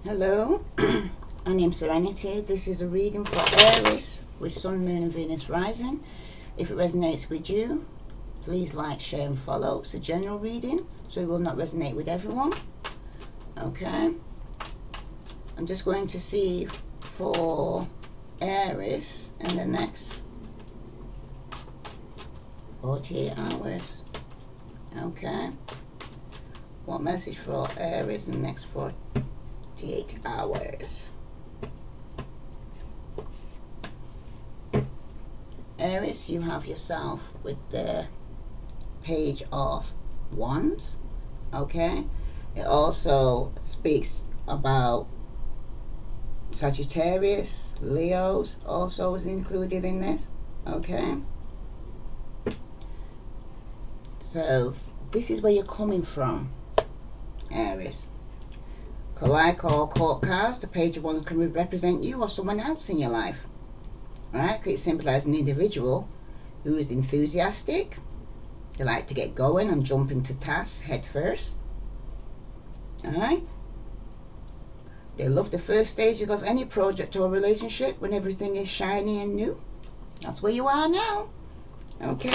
Hello, my name's Serenity. This is a reading for Aries with Sun, Moon and Venus rising. If it resonates with you, please like, share and follow. It's a general reading, so it will not resonate with everyone. Okay, I'm just going to see for Aries in the next 48 hours. Okay, what message for Aries in the next 48 hours? Aries, you have yourself with the Page of Wands. Okay, it also speaks about Sagittarius, Leos also is included in this. Okay, so this is where you're coming from, Aries. Like all court cards, the Page of Wands can represent you or someone else in your life. Alright, it symbolizes an individual who is enthusiastic. They like to get going and jump into tasks head first. Alright. They love the first stages of any project or relationship when everything is shiny and new. That's where you are now. Okay.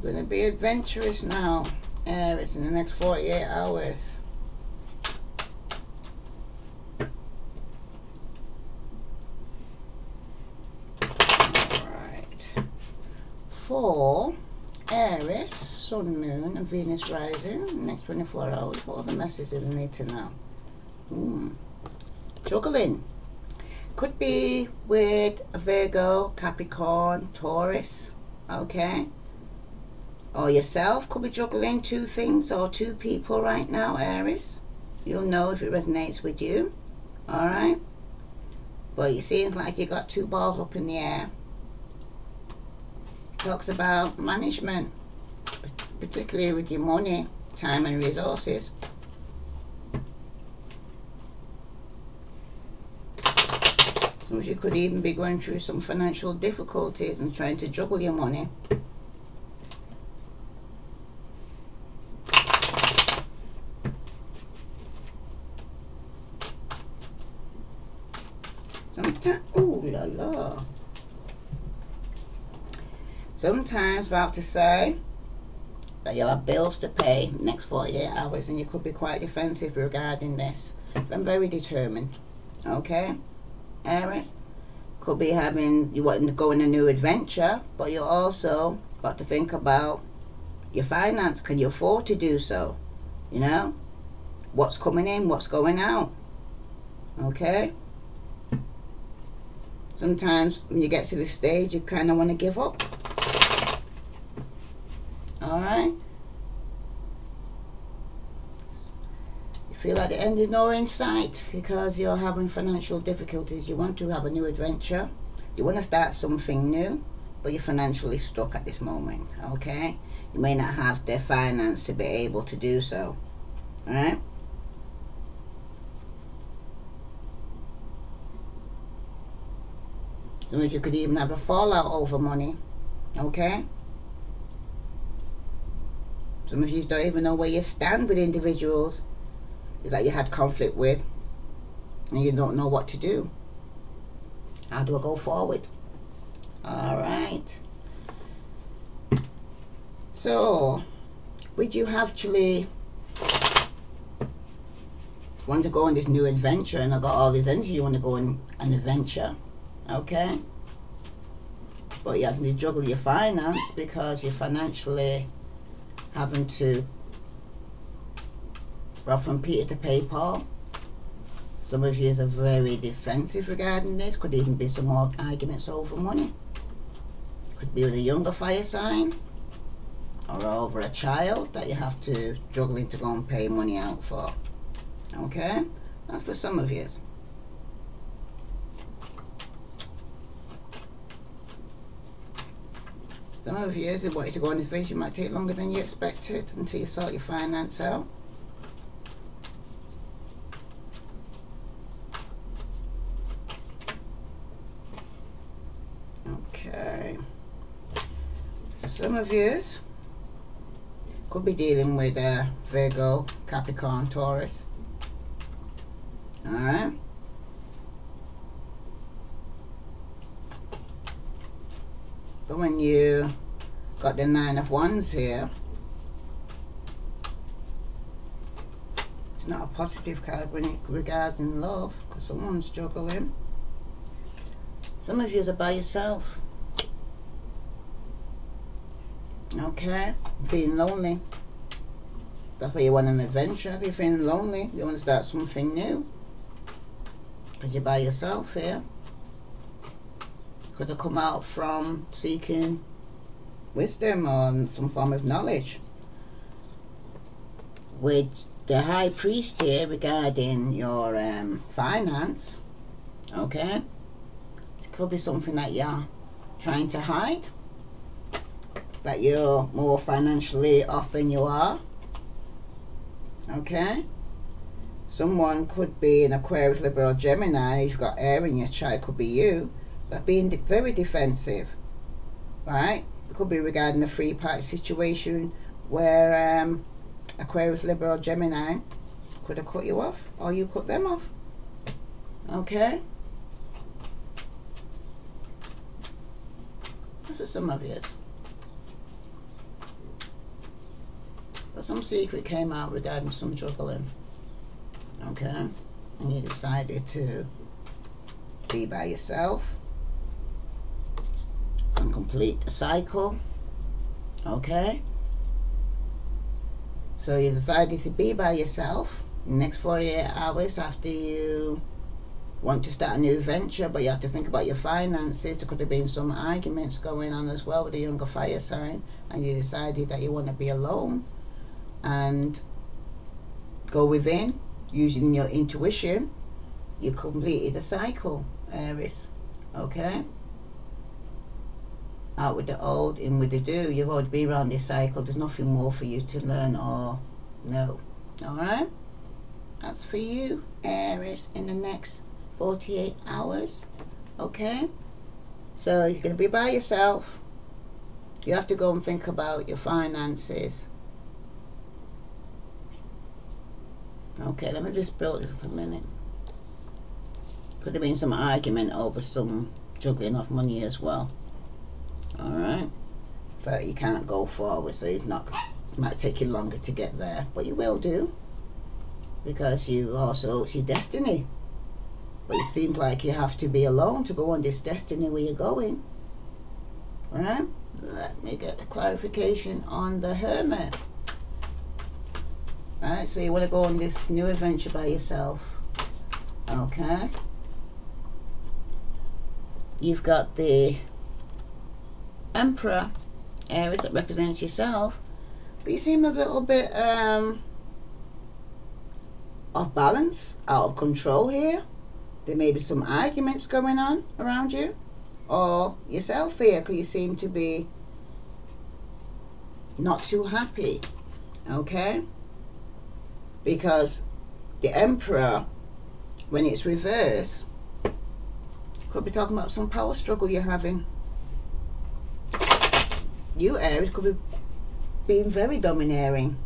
You're going to be adventurous now, Aries, in the next 48 hours. Alright. For Aries, Sun, Moon and Venus rising, next 24 hours, what are the messages they need to know? Juggling. Could be with a Virgo, Capricorn, Taurus. Okay. Or yourself could be juggling two things or two people right now, Aries. You'll know if it resonates with you. Alright? But it seems like you got two balls up in the air. It talks about management, particularly with your money, time and resources. Some of you could even be going through some financial difficulties and trying to juggle your money. Sometimes about to say that you'll have bills to pay next 48 hours and you could be quite defensive regarding this. I'm very determined. Okay, Aries, could be having, you wanting to go on a new adventure, but you also got to think about your finance. Can you afford to do so? You know, what's coming in, what's going out. Okay. Sometimes when you get to this stage, you kind of want to give up. Alright? You feel like the end is nowhere in sight because you're having financial difficulties. You want to have a new adventure. You want to start something new, but you're financially stuck at this moment. Okay? You may not have the finance to be able to do so. Alright? Some of you could even have a fallout over money. Okay? Some of you don't even know where you stand with individuals that you had conflict with and you don't know what to do. How do I go forward? Alright. So, would you actually want to go on this new adventure, and I got all this energy, you want to go on an adventure? Okay, but you have to juggle your finance because you're financially having to rob from Peter to pay Paul. Some of you are very defensive regarding this. Could even be some more arguments over money. Could be with a younger fire sign or over a child that you have to juggling to go and pay money out for. Okay, that's for some of you. Some of you who wanted to go on this vision might take longer than you expected until you sort your finance out. Some of yous could be dealing with Virgo, Capricorn, Taurus. Alright. But when you got the Nine of Wands here, it's not a positive card when it regards in love, because someone's juggling. Some of you are by yourself. Okay, feeling lonely. That's why you want an adventure. If you're feeling lonely, you want to start something new, because you're by yourself here. Could have come out from seeking wisdom or some form of knowledge. With the High Priest here regarding your finance, okay, it could be something that you're trying to hide, that you're more financially off than you are. Okay, someone could be an Aquarius, Libra, or Gemini. You've got air in your chart. It could be you that being very defensive, right? It could be regarding the three-party situation where Aquarius, Libra, or Gemini could have cut you off, or you cut them off. Okay, that's for some of you. But some secret came out regarding some juggling. Okay, and you decided to be by yourself and complete the cycle. Okay, so you decided to be by yourself in the next 48 hours after you want to start a new venture, but you have to think about your finances. There could have been some arguments going on as well with a younger fire sign, and you decided that you want to be alone and go within using your intuition. You completed the cycle, Aries. Okay, out with the old, in with the new. You've already been around this cycle. There's nothing more for you to learn or know. Alright, that's for you, Aries, in the next 48 hours. Okay, so you're going to be by yourself. You have to go and think about your finances. Okay, let me just build this up a minute. Could have been some argument over some juggling of money as well. Alright, but you can't go forward, so it's not, it might take you longer to get there, but you will do, because you also see destiny. But it seems like you have to be alone to go on this destiny where you're going. Alright, let me get the clarification on the Hermit. Alright, so you want to go on this new adventure by yourself. Okay, you've got the Emperor, Aries, that represents yourself, but you seem a little bit off balance, out of control here. There may be some arguments going on around you or yourself here, because you seem to be not too happy. Okay, because the Emperor, when it's reversed, could be talking about some power struggle you're having. You, Aries, could be being very domineering.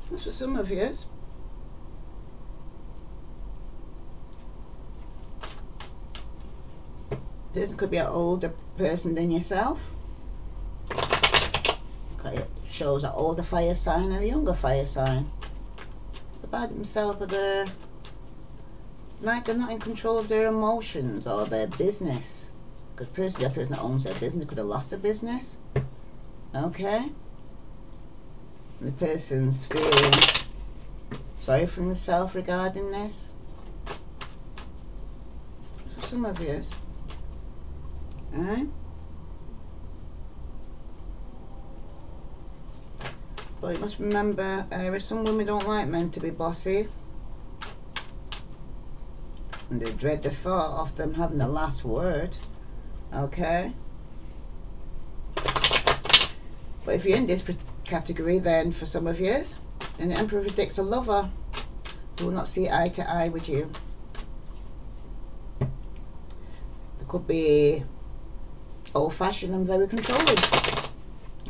That's for some of you. This could be an older person than yourself. It shows an older fire sign and a younger fire sign. They're by themselves, but they're like they're not in control of their emotions or their business. Because the person that owns their business could have lost their business. Okay? The person's feeling sorry for himself regarding this. For some of you. Alright? But you must remember, some women don't like men to be bossy. And they dread the thought of them having the last word. Okay? But if you're in this category, then for some of you, then the Emperor predicts a lover who will not see eye to eye with you. could be old-fashioned and very controlling.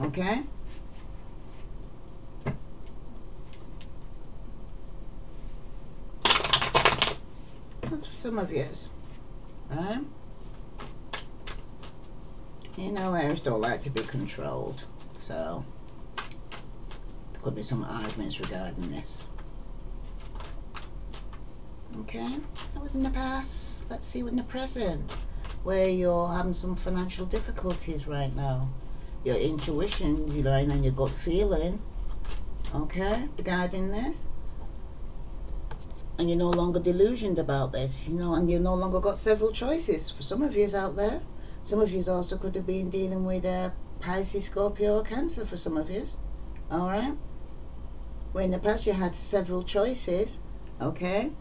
Okay. That's for some of yous. Right? You know, Aries don't like to be controlled, so there could be some arguments regarding this. Okay, that was in the past. Let's see what in the present, where you're having some financial difficulties right now. Your intuition, you're relying on your gut feeling, okay, regarding this. And you're no longer delusioned about this, you know, and you've no longer got several choices. For some of you out there, some of you also could have been dealing with Pisces, Scorpio, or Cancer for some of you. Alright? Where in the past you had several choices, okay?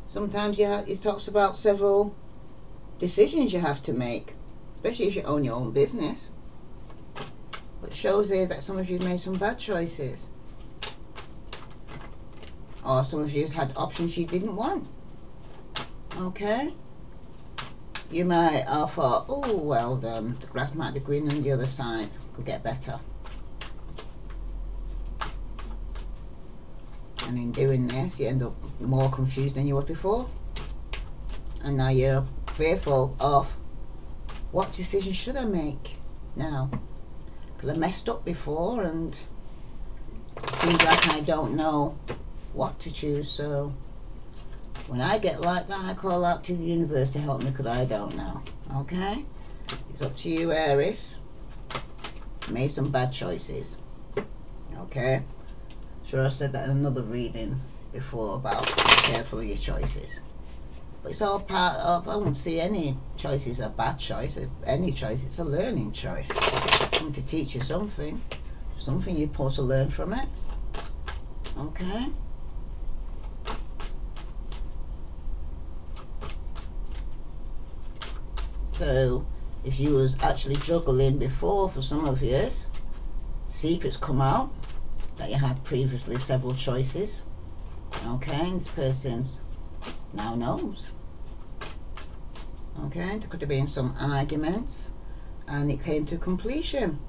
Sometimes it talks about several decisions you have to make, especially if you own your own business. What shows is that some of you made some bad choices. Or some of you had options you didn't want. Okay? You might have thought, oh, well, the grass might be green on the other side. Could get better. And in doing this, you end up more confused than you were before. And now you're fearful of, what decision should I make now? Because I messed up before and it seems like I don't know what to choose. So when I get like that, I call out to the universe to help me, because I don't know. Okay? It's up to you, Aries. Made some bad choices. Okay? Sure, I said that in another reading before about be careful of your choices. But it's all part of, I won't see any choice a bad choice. Any choice, it's a learning choice. Something to teach you something. Something you're supposed to learn from it. Okay? So, if you was actually juggling before, for some of you, secrets come out that you had previously several choices. Okay, and this person now knows. Okay, there could have been some arguments and it came to completion.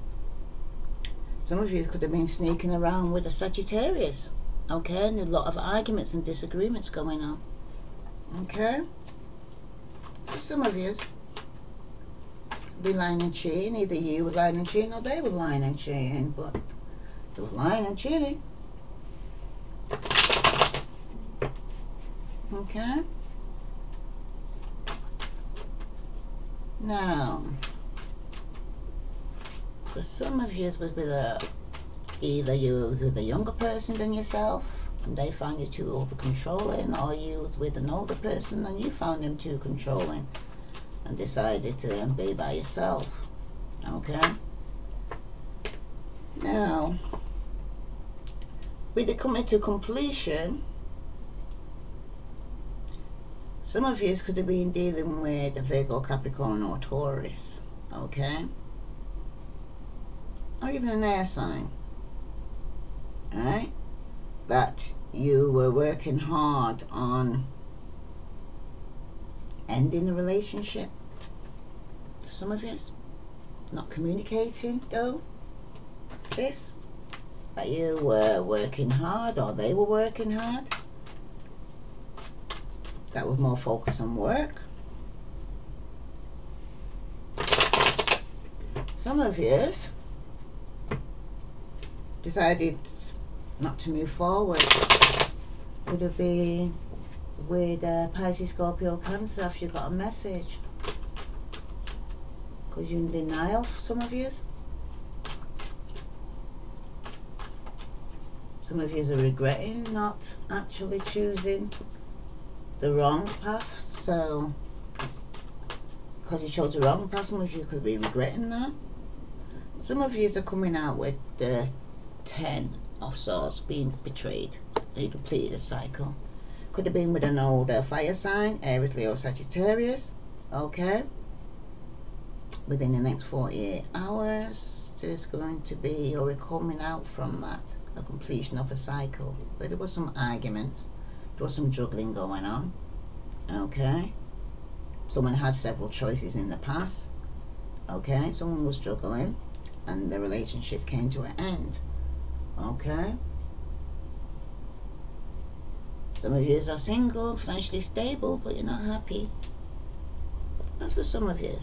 Some of you could have been sneaking around with a Sagittarius. Okay, and a lot of arguments and disagreements going on. Okay, for some of you be lying and cheating. Either you were lying and cheating or they were lying and cheating, but they were lying and cheating. Okay. Now, for some of you would be either you was with a younger person than yourself and they found you too over controlling, or you was with an older person and you found them too controlling and decided to be by yourself. Okay? Now, with it coming to completion, some of you could have been dealing with a Virgo, Capricorn or Taurus. Okay? Or even an air sign. Alright? That you were working hard on ending a relationship. For some of you, not communicating though. This, that you were working hard, or they were working hard. That was more focused on work. Some of you decided not to move forward. Could have been with Pisces, Scorpio, Cancer if you got a message. Because you're in denial for some of you. Some of you are regretting not actually choosing the wrong path. So, because you chose the wrong path, some of you could be regretting that. Some of you are coming out with the 10 of Swords, being betrayed. You completed a cycle. Could have been with an older fire sign, Aries, Leo, Sagittarius. Okay. Within the next 48 hours, there's going to be, or coming out from that, a completion of a cycle. But there was some arguments, there was some juggling going on. Okay. Someone had several choices in the past. Okay, someone was struggling and the relationship came to an end. Okay. Some of you are single, financially stable, but you're not happy. That's for some of you.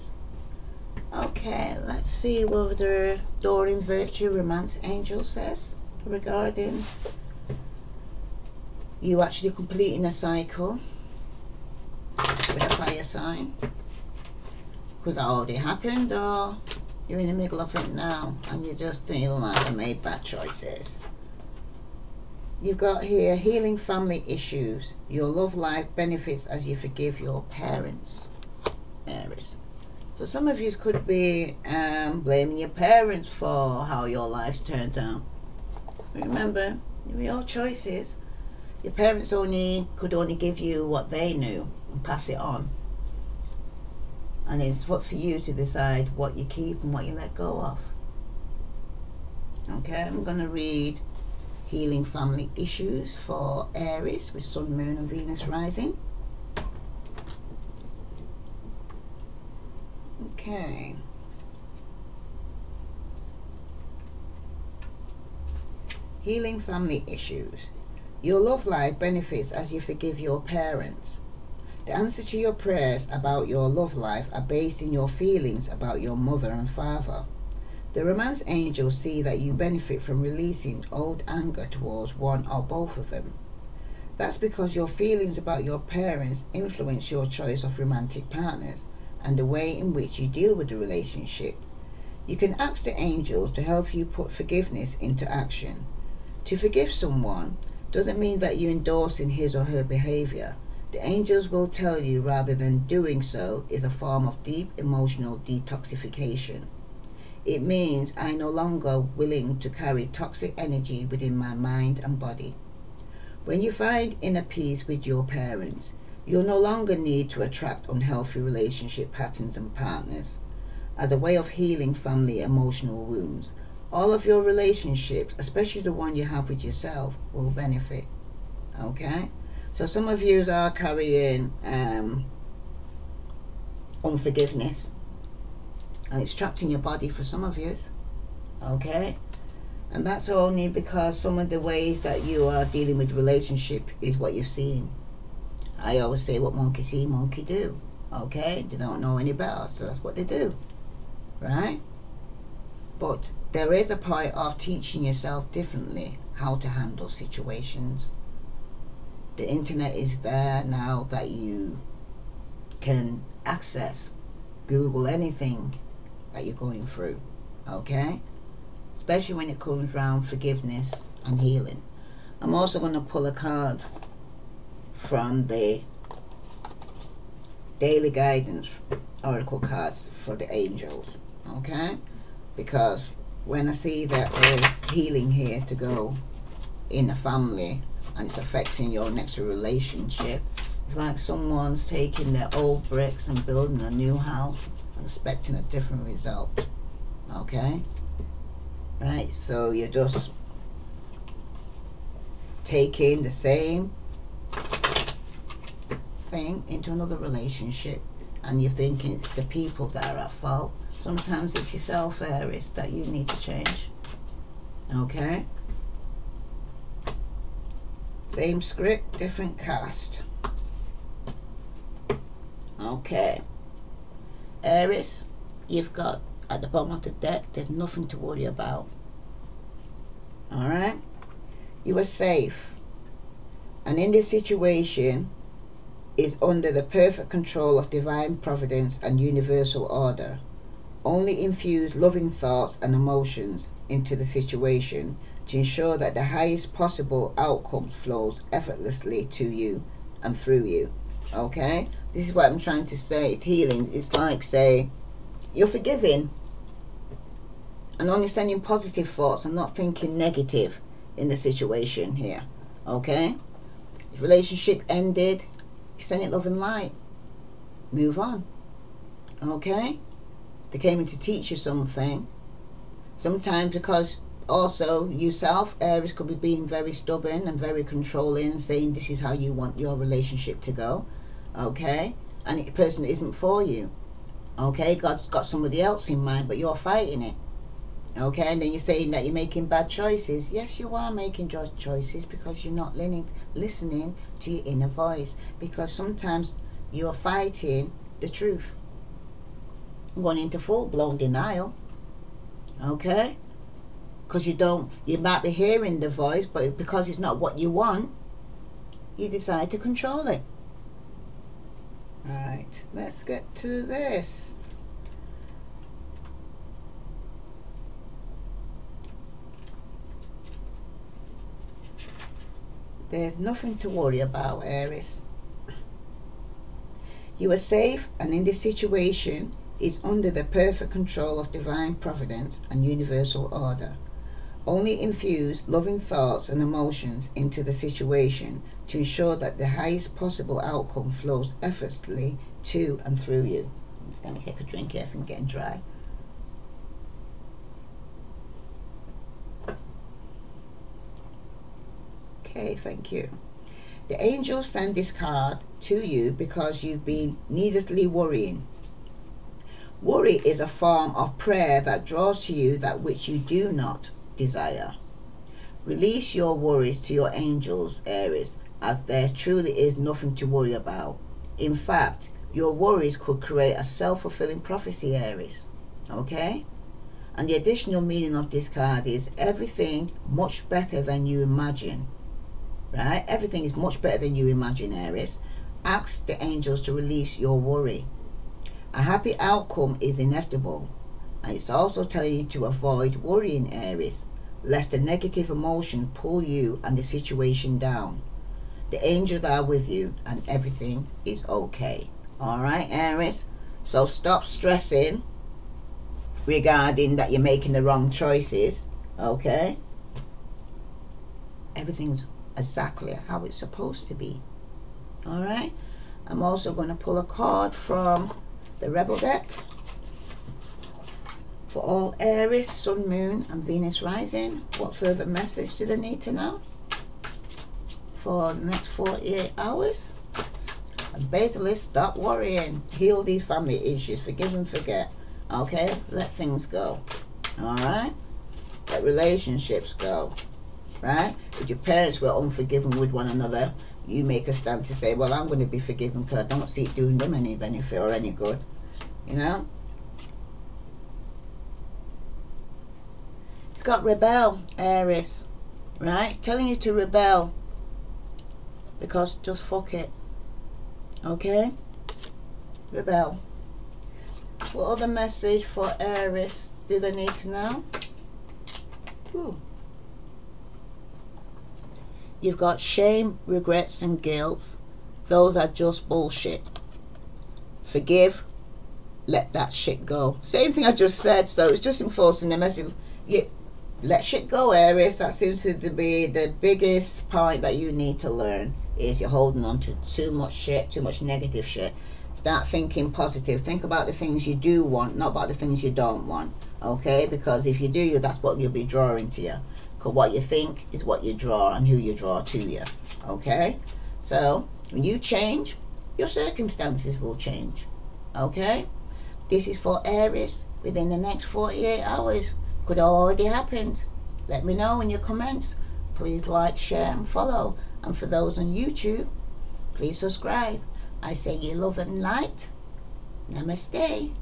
Okay, let's see what the Adoring Virtue Romance Angel says regarding you actually completing a cycle with a fire sign. Could that already happened, or you're in the middle of it now and you just feel like you made bad choices. You've got here healing family issues. Your love life benefits as you forgive your parents, Aries. So some of you could be blaming your parents for how your life turned out. Remember, your choices. Your parents could only give you what they knew and pass it on. And it's up for you to decide what you keep and what you let go of. Okay, I'm going to read Healing Family Issues for Aries with Sun, Moon and Venus rising. Okay. Healing family issues. Your love life benefits as you forgive your parents. The answer to your prayers about your love life are based in your feelings about your mother and father. The romance angels see that you benefit from releasing old anger towards one or both of them. That's because your feelings about your parents influence your choice of romantic partners and the way in which you deal with the relationship. You can ask the angels to help you put forgiveness into action. To forgive someone doesn't mean that you endorse in his or her behavior. The angels will tell you rather than doing so is a form of deep emotional detoxification. It means I'm no longer willing to carry toxic energy within my mind and body. When you find inner peace with your parents, you'll no longer need to attract unhealthy relationship patterns and partners. As a way of healing family emotional wounds, all of your relationships, especially the one you have with yourself, will benefit. Okay? So some of you are carrying unforgiveness, and it's trapped in your body for some of you. Okay? And that's only because some of the ways that you are dealing with relationship is what you've seen. I always say what monkey see, monkey do. Okay? They don't know any better, so that's what they do. Right? But there is a point of teaching yourself differently how to handle situations. The internet is there now that you can access. Google anything that you're going through. Okay? Especially when it comes around forgiveness and healing. I'm also going to pull a card from the daily guidance oracle cards for the angels. Okay? Because when I see that there's healing here to go in a family and it's affecting your next relationship, it's like someone's taking their old bricks and building a new house and expecting a different result. Okay? Right? So you're just taking the same thing into another relationship and you're thinking it's the people that are at fault. Sometimes it's yourself, Aries, that you need to change. Okay? Same script, different cast. Okay. Aries, you've got at the bottom of the deck, there's nothing to worry about. Alright? You are safe. And in this situation is under the perfect control of divine providence and universal order. Only infuse loving thoughts and emotions into the situation to ensure that the highest possible outcome flows effortlessly to you and through you. Okay? This is what I'm trying to say. It's healing. It's like, say, you're forgiving and only sending positive thoughts and not thinking negative in the situation here. Okay? If relationship ended, you send it love and light. Move on. Okay? They came in to teach you something. Sometimes because also yourself, Aries, could be being very stubborn and very controlling and saying this is how you want your relationship to go. Okay? and the person isn't for you. Okay, God's got somebody else in mind, but you're fighting it. Okay, and then you're saying that you're making bad choices. Yes, you are making choices because you're not listening to your inner voice. Because sometimes you're fighting the truth, going into full-blown denial. Okay, because you might be hearing the voice, but because it's not what you want, you decide to control it. Right, let's get to this. There's nothing to worry about, Aries. You are safe, and in this situation is under the perfect control of divine providence and universal order. Only infuse loving thoughts and emotions into the situation to ensure that the highest possible outcome flows effortlessly to and through you. Let me take a drink here from getting dry. Okay, thank you. The angels send this card to you because you've been needlessly worrying. Worry is a form of prayer that draws to you that which you do not desire. Release your worries to your angels, Aries, as there truly is nothing to worry about. In fact, your worries could create a self-fulfilling prophecy, Aries. Okay? And the additional meaning of this card is everything much better than you imagine. Right? Everything is much better than you imagine, Aries. Ask the angels to release your worry. A happy outcome is inevitable. And it's also telling you to avoid worrying, Aries, lest the negative emotion pull you and the situation down. The angels are with you and everything is okay. Alright, Aries? So stop stressing regarding that you're making the wrong choices. Okay? Everything's exactly how it's supposed to be. Alright? I'm also going to pull a card from the Rebel deck for all Aries, Sun, Moon and Venus rising. What further message do they need to know for the next 48 hours? And basically, stop worrying. Heal these family issues. Forgive and forget. Okay? Let things go. Alright? Let relationships go. Right? If your parents were unforgiving with one another, you make a stand to say, well, I'm going to be forgiven because I don't see it doing them any benefit or any good. You know? It's got rebel, Aries. Right? It's telling you to rebel. Because just fuck it. Okay? Rebel. What other message for Aries do they need to know? Ooh. You've got shame, regrets and guilt. Those are just bullshit. Forgive. Let that shit go. Same thing I just said. So it's just enforcing the message. Let shit go, Aries. That seems to be the biggest point that you need to learn. Is you're holding on to too much shit, too much negative shit. Start thinking positive. Think about the things you do want, not about the things you don't want. Okay? Because if you do, that's what you'll be drawing to you. Because what you think is what you draw and who you draw to you. Okay? So, when you change, your circumstances will change. Okay? This is for Aries within the next 48 hours. Could have already happened. Let me know in your comments. Please like, share and follow. And for those on YouTube, please subscribe. I send you love and light. Namaste.